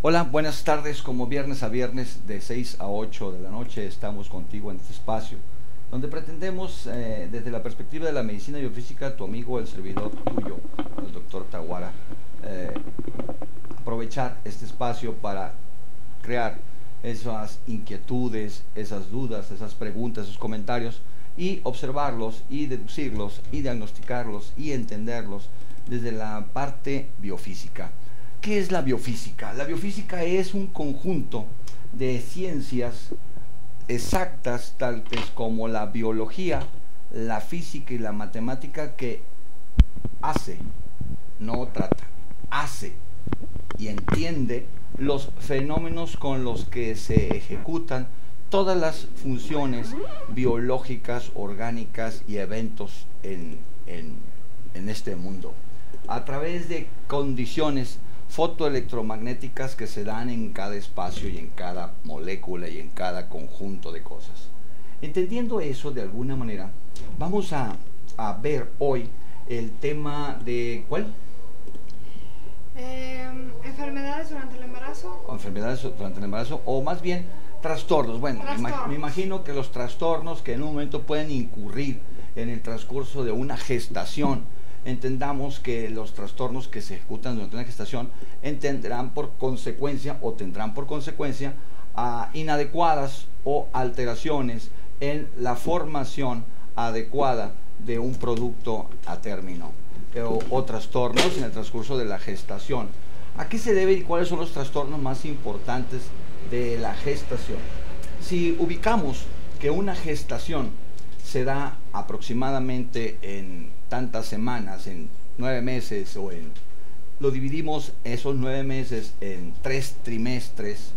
Hola, buenas tardes. Como viernes a viernes de 6 a 8 de la noche estamos contigo en este espacio donde pretendemos, desde la perspectiva de la medicina biofísica, tu amigo, el servidor tuyo, el doctor Taguara, eh, aprovechar este espacio para crear esas inquietudes, esas dudas, esas preguntas, esos comentarios y observarlos y deducirlos y diagnosticarlos y entenderlos desde la parte biofísica. ¿Qué es la biofísica? La biofísica es un conjunto de ciencias exactas, tales como la biología, la física y la matemática, que hace, no trata, hace y entiende los fenómenos con los que se ejecutan todas las funciones biológicas, orgánicas y eventos en este mundo, a través de condiciones fotoelectromagnéticas que se dan en cada espacio y en cada molécula y en cada conjunto de cosas. Entendiendo eso de alguna manera, vamos a ver hoy el tema de ¿cuál? Enfermedades durante el embarazo. O enfermedades durante el embarazo, o más bien trastornos. Bueno, me imagino que los trastornos que en un momento pueden incurrir en el transcurso de una gestación, entendamos que los trastornos que se ejecutan durante una gestación tendrán por consecuencia inadecuadas o alteraciones en la formación adecuada de un producto a término, o trastornos en el transcurso de la gestación. ¿A qué se debe y cuáles son los trastornos más importantes de la gestación? Si ubicamos que una gestación se da aproximadamente en tantas semanas, en 9 meses, lo dividimos esos 9 meses en 3 trimestres,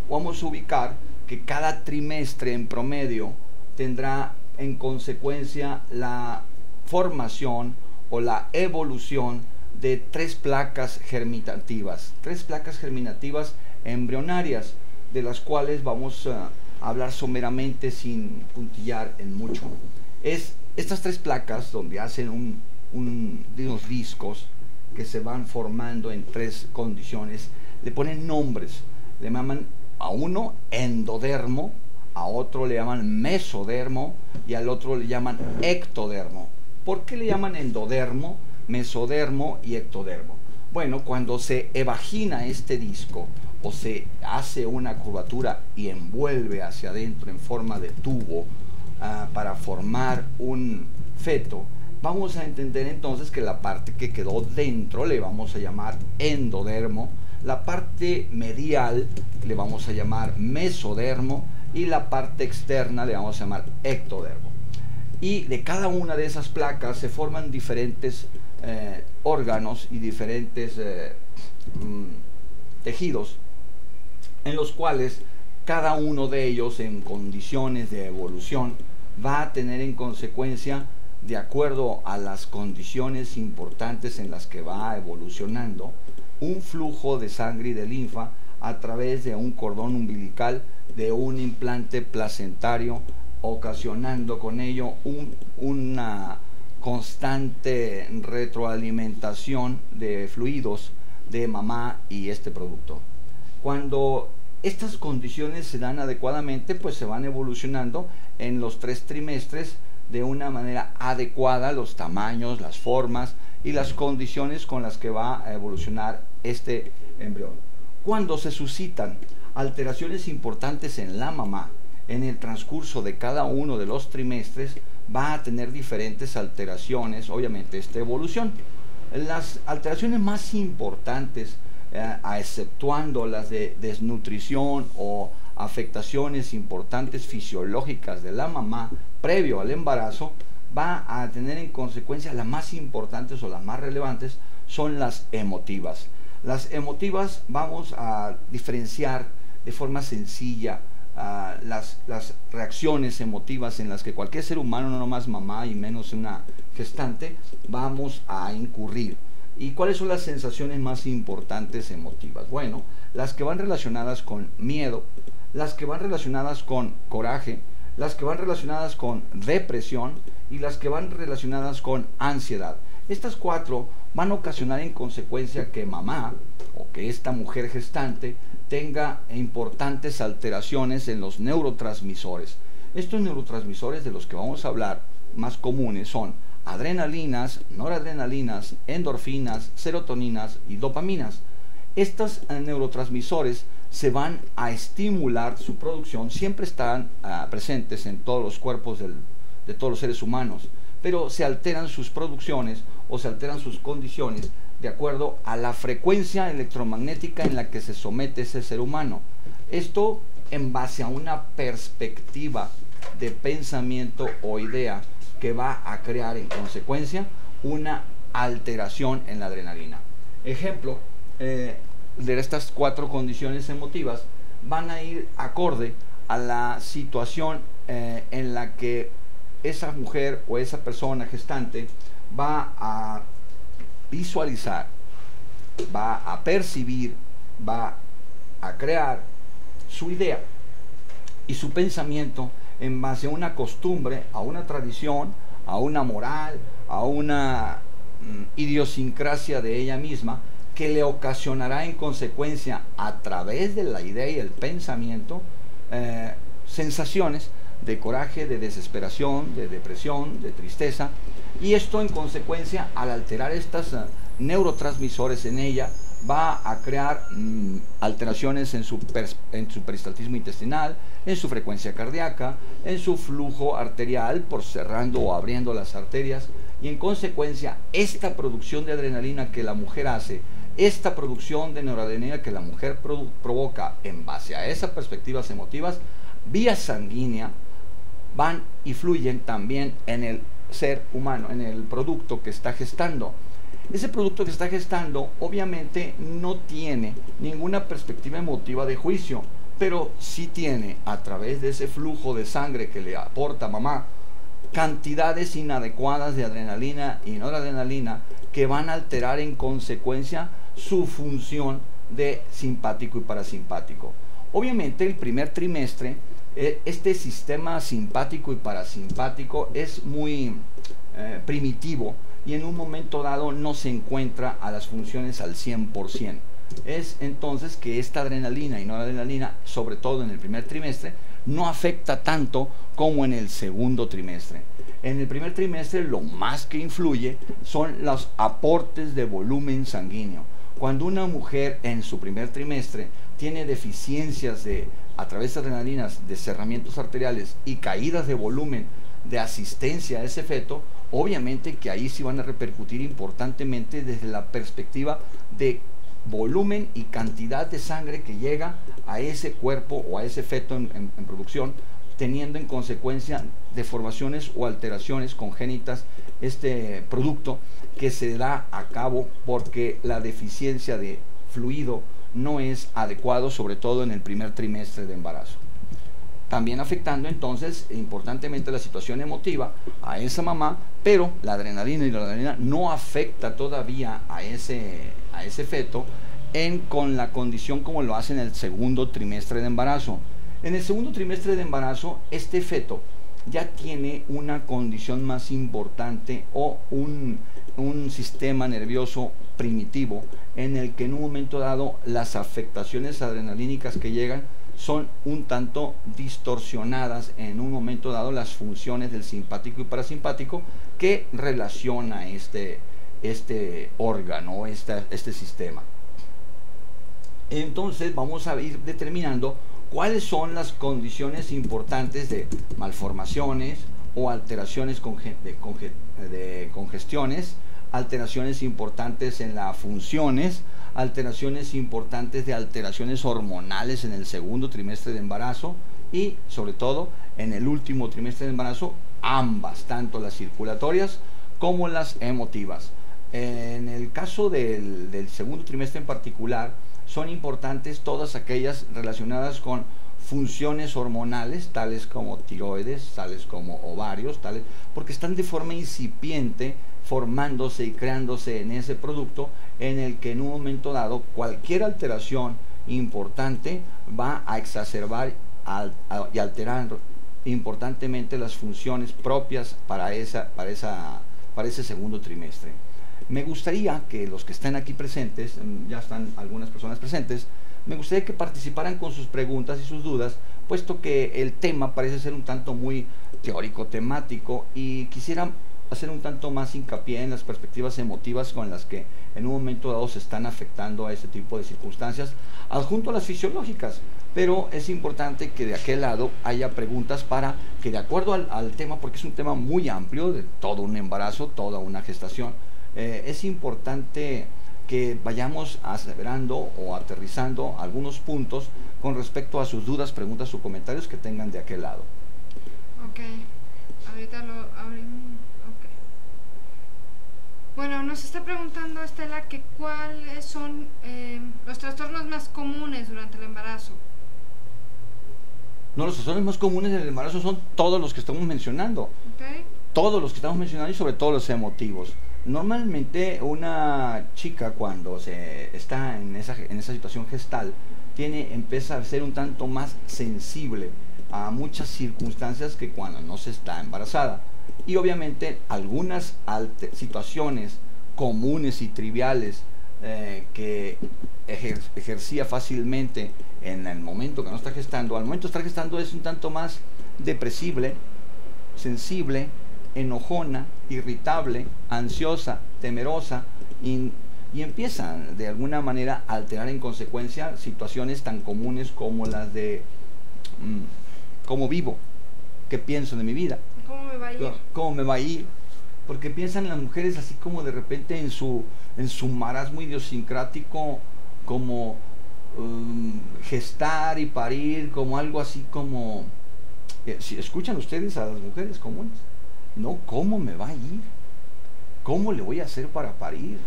vamos a ubicar que cada trimestre en promedio tendrá en consecuencia la formación o la evolución de 3 placas germinativas, 3 placas germinativas embrionarias, de las cuales vamos a hablar someramente sin puntillar en mucho. Estas 3 placas, donde hacen unos discos que se van formando en 3 condiciones, le ponen nombres, le llaman a uno endodermo, a otro le llaman mesodermo y al otro le llaman ectodermo. ¿Por qué le llaman endodermo, mesodermo y ectodermo? Bueno, cuando se evagina este disco o se hace una curvatura y envuelve hacia adentro en forma de tubo para formar un feto, vamos a entender entonces que la parte que quedó dentro le vamos a llamar endodermo, la parte medial le vamos a llamar mesodermo y la parte externa le vamos a llamar ectodermo. Y de cada una de esas placas se forman diferentes órganos y diferentes tejidos, en los cuales cada uno de ellos, en condiciones de evolución, va a tener en consecuencia, de acuerdo a las condiciones importantes en las que va evolucionando, un flujo de sangre y de linfa a través de un cordón umbilical, de un implante placentario, ocasionando con ello una constante retroalimentación de fluidos de mamá y este producto. Cuando estas condiciones se dan adecuadamente, pues se van evolucionando en los 3 trimestres de una manera adecuada los tamaños, las formas y las condiciones con las que va a evolucionar este embrión. Cuando se suscitan alteraciones importantes en la mamá en el transcurso de cada uno de los trimestres, va a tener diferentes alteraciones, obviamente, esta evolución. Las alteraciones más importantes, exceptuando las de desnutrición o afectaciones importantes fisiológicas de la mamá previo al embarazo, va a tener en consecuencia las más importantes o las más relevantes son las emotivas. Las emotivas vamos a diferenciar de forma sencilla las reacciones emotivas en las que cualquier ser humano, no nomás mamá y menos una gestante, vamos a incurrir. ¿Y cuáles son las sensaciones más importantes emotivas? Bueno, las que van relacionadas con miedo, las que van relacionadas con coraje, las que van relacionadas con depresión y las que van relacionadas con ansiedad. Estas 4 van a ocasionar en consecuencia que mamá o que esta mujer gestante tenga importantes alteraciones en los neurotransmisores. Estos neurotransmisores de los que vamos a hablar más comunes son adrenalinas, noradrenalinas, endorfinas, serotoninas y dopaminas. Estos neurotransmisores se van a estimular su producción, siempre están presentes en todos los cuerpos de todos los seres humanos, pero se alteran sus producciones o se alteran sus condiciones de acuerdo a la frecuencia electromagnética en la que se somete ese ser humano. Esto en base a una perspectiva de pensamiento o idea que va a crear en consecuencia una alteración en la adrenalina. Ejemplo de estas 4 condiciones emotivas van a ir acorde a la situación en la que esa mujer o esa persona gestante va a visualizar, va a percibir, va a crear su idea y su pensamiento en base a una costumbre, a una tradición, a una moral, a una idiosincrasia de ella misma, que le ocasionará en consecuencia, a través de la idea y el pensamiento, sensaciones de coraje, de desesperación, de depresión, de tristeza, y esto en consecuencia, al alterar estos neurotransmisores en ella, va a crear alteraciones en su peristaltismo intestinal, en su frecuencia cardíaca, en su flujo arterial por cerrando o abriendo las arterias, y en consecuencia esta producción de adrenalina que la mujer hace, esta producción de noradrenalina que la mujer provoca en base a esas perspectivas emotivas, vía sanguínea, van y fluyen también en el ser humano, en el producto que está gestando. Ese producto que está gestando obviamente no tiene ninguna perspectiva emotiva de juicio, pero sí tiene, a través de ese flujo de sangre que le aporta mamá, cantidades inadecuadas de adrenalina y noradrenalina que van a alterar en consecuencia su función de simpático y parasimpático. Obviamente el primer trimestre, este sistema simpático y parasimpático es muy primitivo, y en un momento dado no se encuentra a las funciones al 100%. Es entonces que esta adrenalina y noradrenalina, sobre todo en el primer trimestre, no afecta tanto como en el segundo trimestre. En el primer trimestre lo más que influye son los aportes de volumen sanguíneo. Cuando una mujer en su primer trimestre tiene deficiencias a través de adrenalinas, de cerramientos arteriales y caídas de volumen de asistencia a ese feto, obviamente que ahí sí van a repercutir importantemente desde la perspectiva de volumen y cantidad de sangre que llega a ese cuerpo o a ese feto en producción, teniendo en consecuencia deformaciones o alteraciones congénitas este producto que se da a cabo porque la deficiencia de fluido no es adecuado, sobre todo en el primer trimestre de embarazo. También afectando entonces importantemente la situación emotiva a esa mamá, pero la adrenalina y la adrenalina no afecta todavía a ese feto con la condición como lo hace en el segundo trimestre de embarazo. En el segundo trimestre de embarazo, este feto ya tiene una condición más importante o un sistema nervioso primitivo en el que en un momento dado las afectaciones adrenalínicas que llegan son un tanto distorsionadas en un momento dado las funciones del simpático y parasimpático que relaciona este órgano, este sistema. Entonces vamos a ir determinando cuáles son las condiciones importantes de malformaciones o alteraciones de congestiones, alteraciones importantes en las funciones, alteraciones importantes de alteraciones hormonales en el segundo trimestre de embarazo y sobre todo en el último trimestre de embarazo, ambas, tanto las circulatorias como las emotivas. En el caso del segundo trimestre en particular, son importantes todas aquellas relacionadas con funciones hormonales, tales como tiroides, tales como ovarios, porque están de forma incipiente formándose y creándose en ese producto en el que en un momento dado cualquier alteración importante va a exacerbar y alterar importantemente las funciones propias para ese segundo trimestre. Me gustaría que los que están aquí presentes, ya están algunas personas presentes, me gustaría que participaran con sus preguntas y sus dudas, puesto que el tema parece ser un tanto muy teórico, temático, y quisiera hacer un tanto más hincapié en las perspectivas emotivas con las que en un momento dado se están afectando a este tipo de circunstancias, adjunto a las fisiológicas. Pero es importante que de aquel lado haya preguntas para que, de acuerdo al tema, porque es un tema muy amplio, de todo un embarazo, toda una gestación, es importante que vayamos aseverando o aterrizando algunos puntos con respecto a sus dudas, preguntas o comentarios que tengan de aquel lado. Ok, ahorita lo abrimos. Okay. Bueno, nos está preguntando Estela que cuáles son los trastornos más comunes durante el embarazo. No, los trastornos más comunes en el embarazo son todos los que estamos mencionando. Okay. Todos los que estamos mencionando y sobre todo los emotivos. Normalmente una chica cuando se está en esa situación gestal empieza a ser un tanto más sensible a muchas circunstancias que cuando no se está embarazada. Y obviamente algunas situaciones comunes y triviales que ejercía fácilmente en el momento que no está gestando, al momento de estar gestando es un tanto más depresible, sensible, enojona, irritable, ansiosa, temerosa, y empiezan de alguna manera a alterar en consecuencia situaciones tan comunes como las de cómo vivo, qué pienso de mi vida, ¿Cómo me va a ir? ¿Cómo me va a ir? Porque piensan las mujeres así como de repente en su marasmo idiosincrático, como gestar y parir, como algo así como... si escuchan ustedes a las mujeres comunes, no, ¿cómo me va a ir? ¿Cómo le voy a hacer para parir?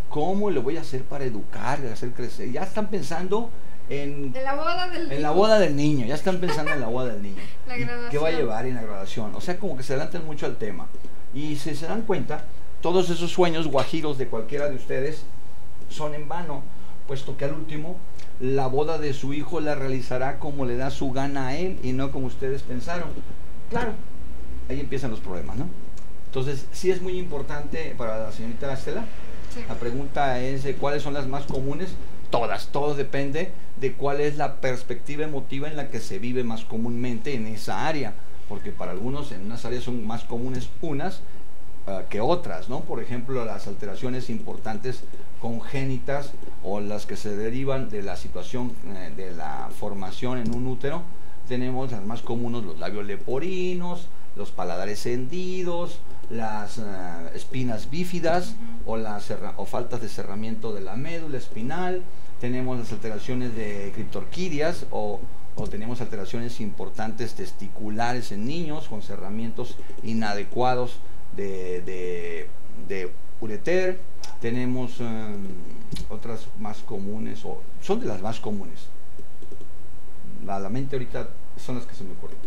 ¿Cómo le voy a hacer para educar, hacer crecer? Ya están pensando en la boda del la boda del niño, ya están pensando en la boda del niño. La graduación. ¿Qué va a llevar en la graduación? O sea, como que se adelantan mucho al tema. Y si se dan cuenta, todos esos sueños guajiros de cualquiera de ustedes son en vano, puesto que al último la boda de su hijo la realizará como le da su gana a él y no como ustedes pensaron. Claro, ahí empiezan los problemas, ¿no? Entonces, sí es muy importante para la señorita Estela. Sí. La pregunta es de cuáles son las más comunes. Todas, todo depende de cuál es la perspectiva emotiva en la que se vive más comúnmente en esa área, porque para algunos en unas áreas son más comunes unas que otras, ¿no? Por ejemplo, las alteraciones importantes congénitas o las que se derivan de la situación de la formación en un útero, tenemos las más comunes, los labios leporinos, los paladares hendidos, las espinas bífidas o faltas de cerramiento de la médula espinal. Tenemos las alteraciones de criptorquidias o tenemos alteraciones importantes testiculares en niños con cerramientos inadecuados de ureter. Tenemos otras más comunes, o son de las más comunes. A la mente ahorita son las que se me ocurren.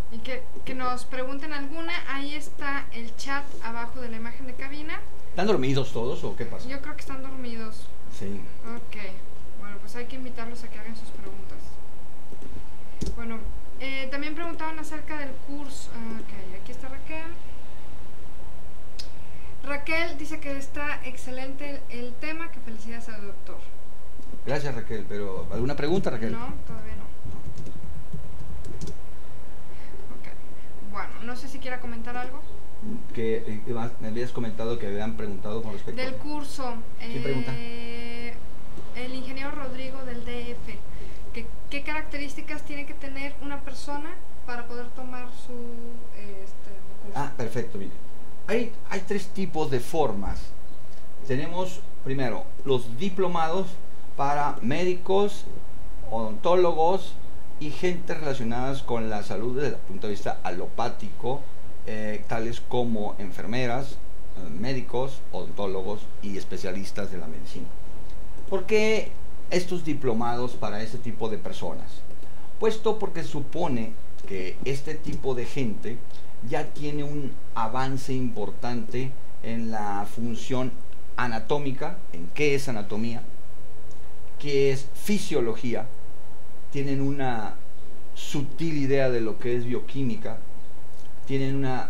Y que nos pregunten alguna, ahí está el chat abajo de la imagen de cabina. ¿Están dormidos todos o qué pasa? Yo creo que están dormidos. Sí. Ok, bueno, pues hay que invitarlos a que hagan sus preguntas. Bueno, también preguntaban acerca del curso. Ok, aquí está Raquel. Raquel dice que está excelente el tema, que felicidades al doctor. Gracias, Raquel, pero ¿alguna pregunta, Raquel? No, todavía no. Ok, bueno, no sé si quiera comentar algo. Que me habías comentado que habían preguntado con respecto del curso. ¿Quién pregunta? El ingeniero Rodrigo del DF. ¿Qué características tiene que tener una persona para poder tomar su curso? Ah, perfecto, mire. Hay tres tipos de formas. Tenemos primero los diplomados para médicos, odontólogos y gente relacionadas con la salud desde el punto de vista alopático, tales como enfermeras, médicos, odontólogos y especialistas de la medicina. ¿Por qué estos diplomados para este tipo de personas? Puesto porque supone que este tipo de gente ya tiene un avance importante en la función anatómica, en qué es anatomía, qué es fisiología, tienen una sutil idea de lo que es bioquímica, tienen una